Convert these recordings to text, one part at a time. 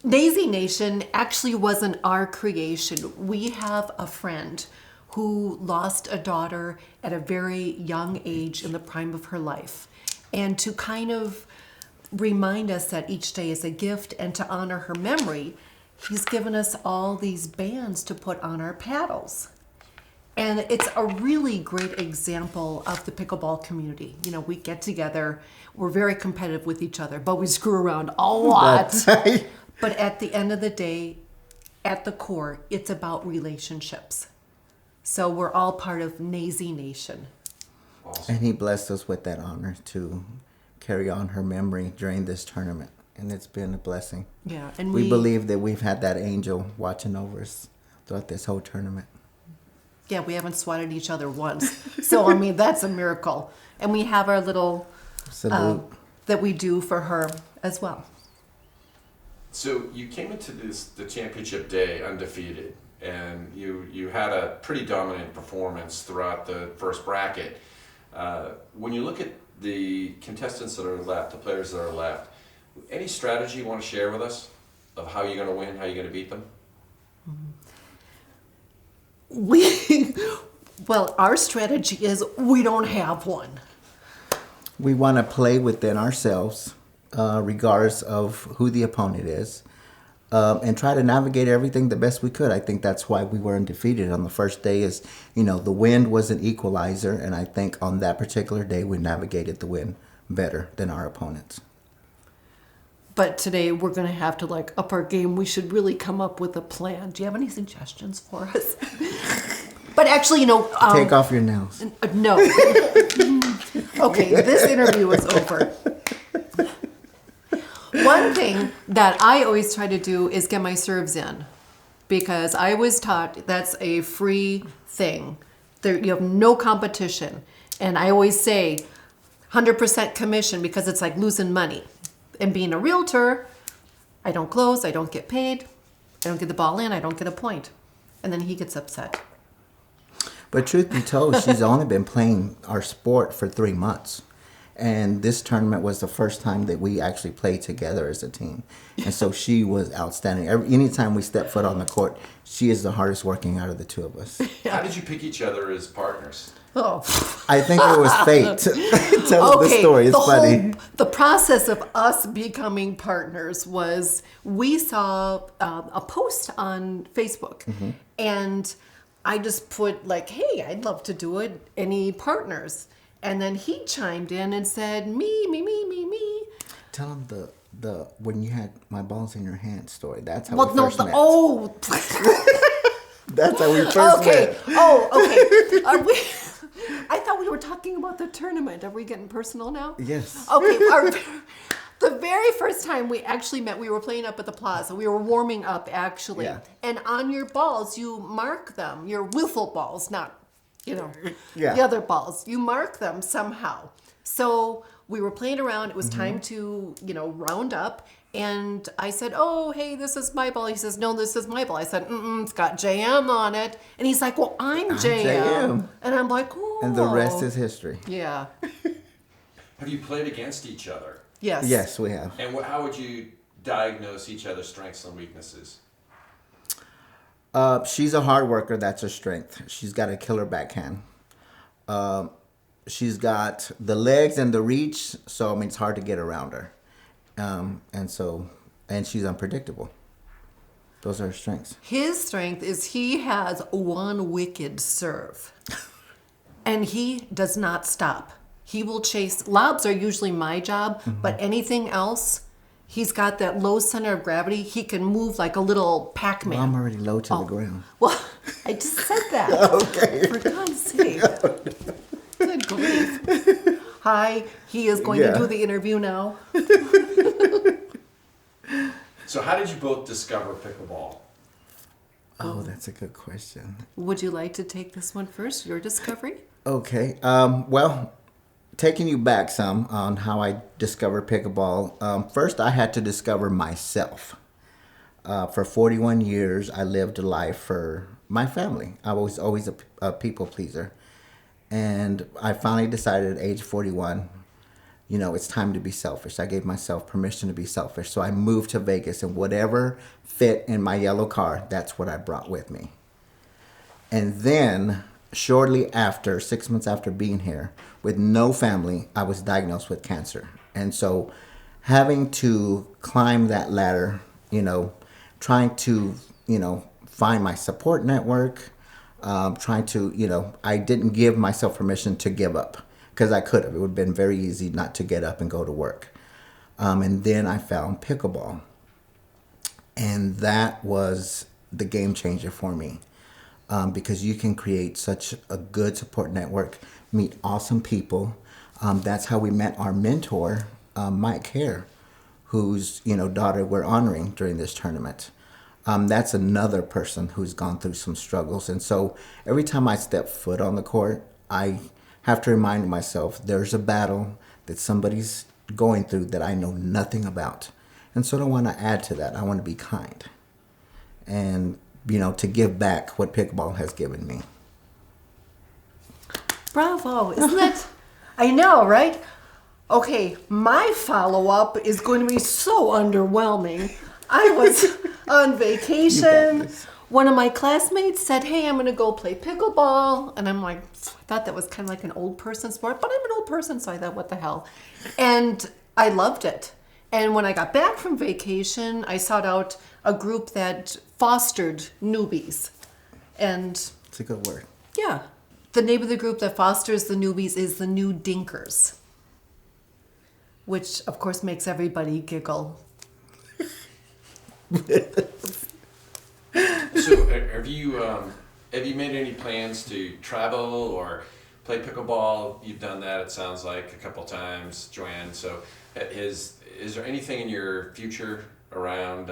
Naise Nation actually wasn't our creation. We have a friend who lost a daughter at a very young age in the prime of her life. And to kind of remind us that each day is a gift and to honor her memory, he's given us all these bands to put on our paddles. And it's a really great example of the pickleball community. You know, we get together, we're very competitive with each other, but we screw around a lot. Right. But at the end of the day, at the core, it's about relationships. So we're all part of Naise Nation. Awesome. And he blessed us with that honor to carry on her memory during this tournament. And it's been a blessing. Yeah, and We believe that we've had that angel watching over us throughout this whole tournament. Yeah, we haven't swatted each other once. So, I mean, that's a miracle. And we have our little Salute. that we do for her as well. So you came into the championship day undefeated, and you had a pretty dominant performance throughout the first bracket. When you look at the contestants that are left, the players that are left, any strategy you want to share with us of how you're going to win, how you're going to beat them? Well, our strategy is we don't have one. We want to play within ourselves, regardless of who the opponent is, and try to navigate everything the best we could. I think that's why we were undefeated on the first day is, the wind was an equalizer, and I think on that particular day we navigated the wind better than our opponents. But today we're going to have to up our game. We should really come up with a plan. Do you have any suggestions for us? But actually, Take off your nails. No. Okay, this interview is over. One thing that I always try to do is get my serves in, because I was taught that's a free thing. You have no competition. And I always say 100% commission because it's like losing money. And being a realtor, I don't close, I don't get paid, I don't get the ball in, I don't get a point. And then he gets upset. But truth be told, she's only been playing our sport for 3 months. And this tournament was the first time that we actually played together as a team. And so she was outstanding. Anytime we step foot on the court, she is the hardest working out of the two of us. How did you pick each other as partners? Oh. I think it was fate. Tell the story. It's funny. The process of us becoming partners was we saw a post on Facebook. Mm-hmm. And I just put hey, I'd love to do it. Any partners? And then he chimed in and said, me. Tell him the when you had my balls in your hand story. That's how we first met. That's how we first met. Okay. I thought we were talking about the tournament. Are we getting personal now? Yes. Okay. The very first time we actually met, we were playing up at the plaza. We were warming up, actually. Yeah. And on your balls, you mark them. Your wiffle balls, not the other balls. You mark them somehow. So we were playing around. It was time to, round up. And I said, oh, hey, this is my ball. He says, no, this is my ball. I said, it's got JM on it. And he's like, well, I'm JM. And I'm like, oh. And the rest is history. Yeah. Have you played against each other? Yes. Yes, we have. And how would you diagnose each other's strengths and weaknesses? She's a hard worker. That's her strength. She's got a killer backhand. She's got the legs and the reach, so it's hard to get around her. And she's unpredictable. Those are her strengths. His strength is he has one wicked serve. And he does not stop. He will chase. Lobs are usually my job, but anything else, he's got that low center of gravity. He can move like a little Pac-Man. Well, I'm already low to the ground. Well, I just said that. Okay. For God's sake. Good grief. Hi, he is going to do the interview now. So how did you both discover pickleball? Oh, that's a good question. Would you like to take this one first, your discovery? Okay. Well, taking you back some on how I discovered pickleball. First, I had to discover myself. For 41 years, I lived a life for my family. I was always a people pleaser. And I finally decided at age 41 it's time to be selfish. I gave myself permission to be selfish. So I moved to Vegas, and whatever fit in my yellow car, that's what I brought with me. And then shortly after, 6 months after being here, with no family, I was diagnosed with cancer. And so having to climb that ladder, trying to, find my support network, trying to, I didn't give myself permission to give up, because I could have. It would have been very easy not to get up and go to work. And then I found pickleball. And that was the game changer for me, because you can create such a good support network, meet awesome people. That's how we met our mentor, Mike Hare, whose daughter we're honoring during this tournament. That's another person who's gone through some struggles. And so every time I step foot on the court, I have to remind myself there's a battle that somebody's going through that I know nothing about. And so I want to add to that. I want to be kind and, to give back what pickleball has given me. Bravo, isn't it? I know, right? Okay, my follow-up is going to be so underwhelming. I was on vacation. One of my classmates said, hey, I'm going to go play pickleball. And I'm like, I thought that was kind of like an old person sport, but I'm an old person, so I thought, what the hell? And I loved it. And when I got back from vacation, I sought out a group that fostered newbies. And It's a good word. yeah, the name of the group that fosters the newbies is the New Dinkers, which of course makes everybody giggle. So have you made any plans to travel or play pickleball? You've done that, it sounds like, a couple times, JoAnn. So is there anything in your future around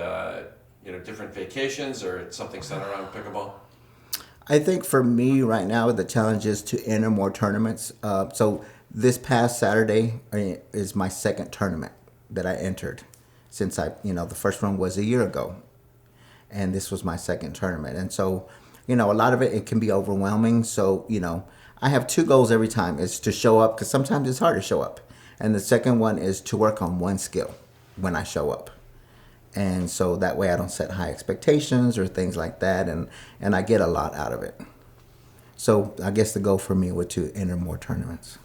different vacations or something centered around pickleball? I think for me right now, the challenge is to enter more tournaments. So this past Saturday is my second tournament that I entered since the first one was a year ago. And this was my second tournament. And so, a lot of it can be overwhelming. So, I have two goals every time. Is to show up, because sometimes it's hard to show up. And the second one is to work on one skill when I show up. And so that way I don't set high expectations or things like that. And I get a lot out of it. So I guess the goal for me was to enter more tournaments.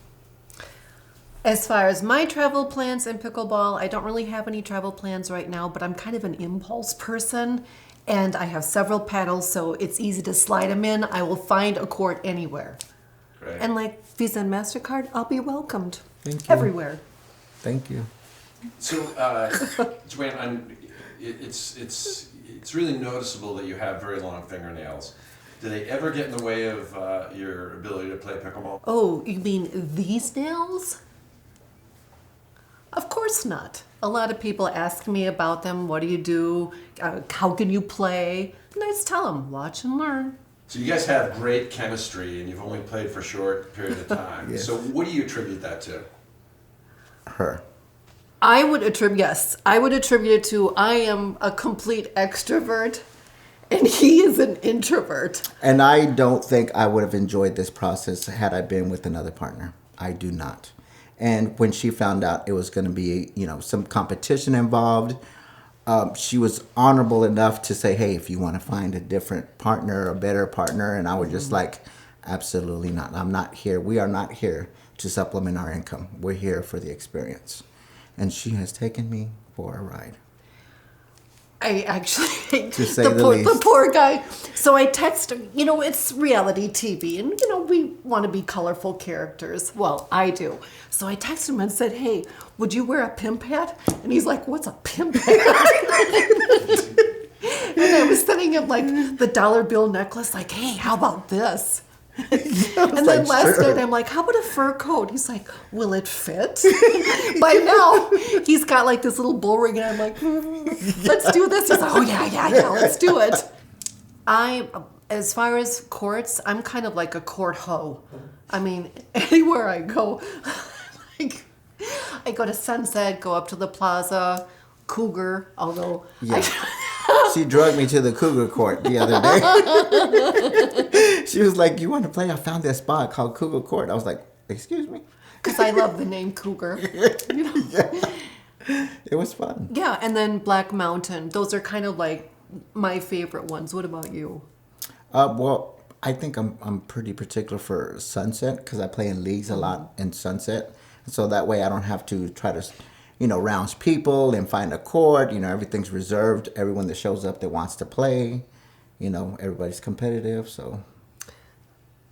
As far as my travel plans in pickleball, I don't really have any travel plans right now, but I'm kind of an impulse person. And I have several paddles, so it's easy to slide them in. I will find a court anywhere. Great. And like Visa and MasterCard, I'll be welcomed. Thank you. Everywhere. Thank you. So, JoAnn, it's really noticeable that you have very long fingernails. Do they ever get in the way of your ability to play pickleball? Oh, you mean these nails? Of course not. A lot of people ask me about them. What do you do? How can you play? And I just tell them, watch and learn. So you guys have great chemistry, and you've only played for a short period of time. Yes. So what do you attribute that to? Her. I would attribute it to I am a complete extrovert and he is an introvert. And I don't think I would have enjoyed this process had I been with another partner. I do not. And when she found out it was going to be, some competition involved, she was honorable enough to say, hey, if you want to find a different partner, a better partner. And I was just like, absolutely not. I'm not here. We are not here to supplement our income. We're here for the experience. And she has taken me for a ride. I actually, To say the least. The poor guy. So I text him, it's reality TV and, we want to be colorful characters. Well, I do. So I texted him and said, hey, would you wear a pimp hat? And he's like, what's a pimp hat? And I was sending him like the dollar bill necklace, like, hey, how about this? And then last night I'm like, how about a fur coat? He's like, will it fit? By now he's got like this little bull ring and I'm like, let's do this. He's like, oh yeah, let's do it. As far as courts, I'm kind of like a court hoe. I mean, anywhere I go, like, I go to Sunset, go up to the Plaza, Cougar, although Yeah. She drugged me to the Cougar Court the other day. She was like, you want to play? I found this spot called Cougar Court. I was like, Excuse me. Because I love the name Cougar. You know? It was fun. Yeah, and then Black Mountain. Those are kind of like my favorite ones. What about you? Well, I think I'm pretty particular for Sunset because I play in leagues a lot in Sunset. So that way I don't have to try to, rounds people and find a court. Everything's reserved. Everyone that shows up that wants to play, everybody's competitive. So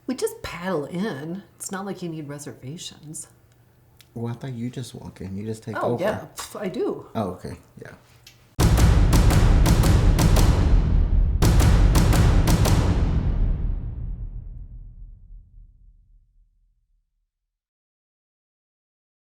We just paddle in. It's not like you need reservations. Well, I thought you just walk in. You just take Oh, over. yeah, I do. Oh, okay. Yeah.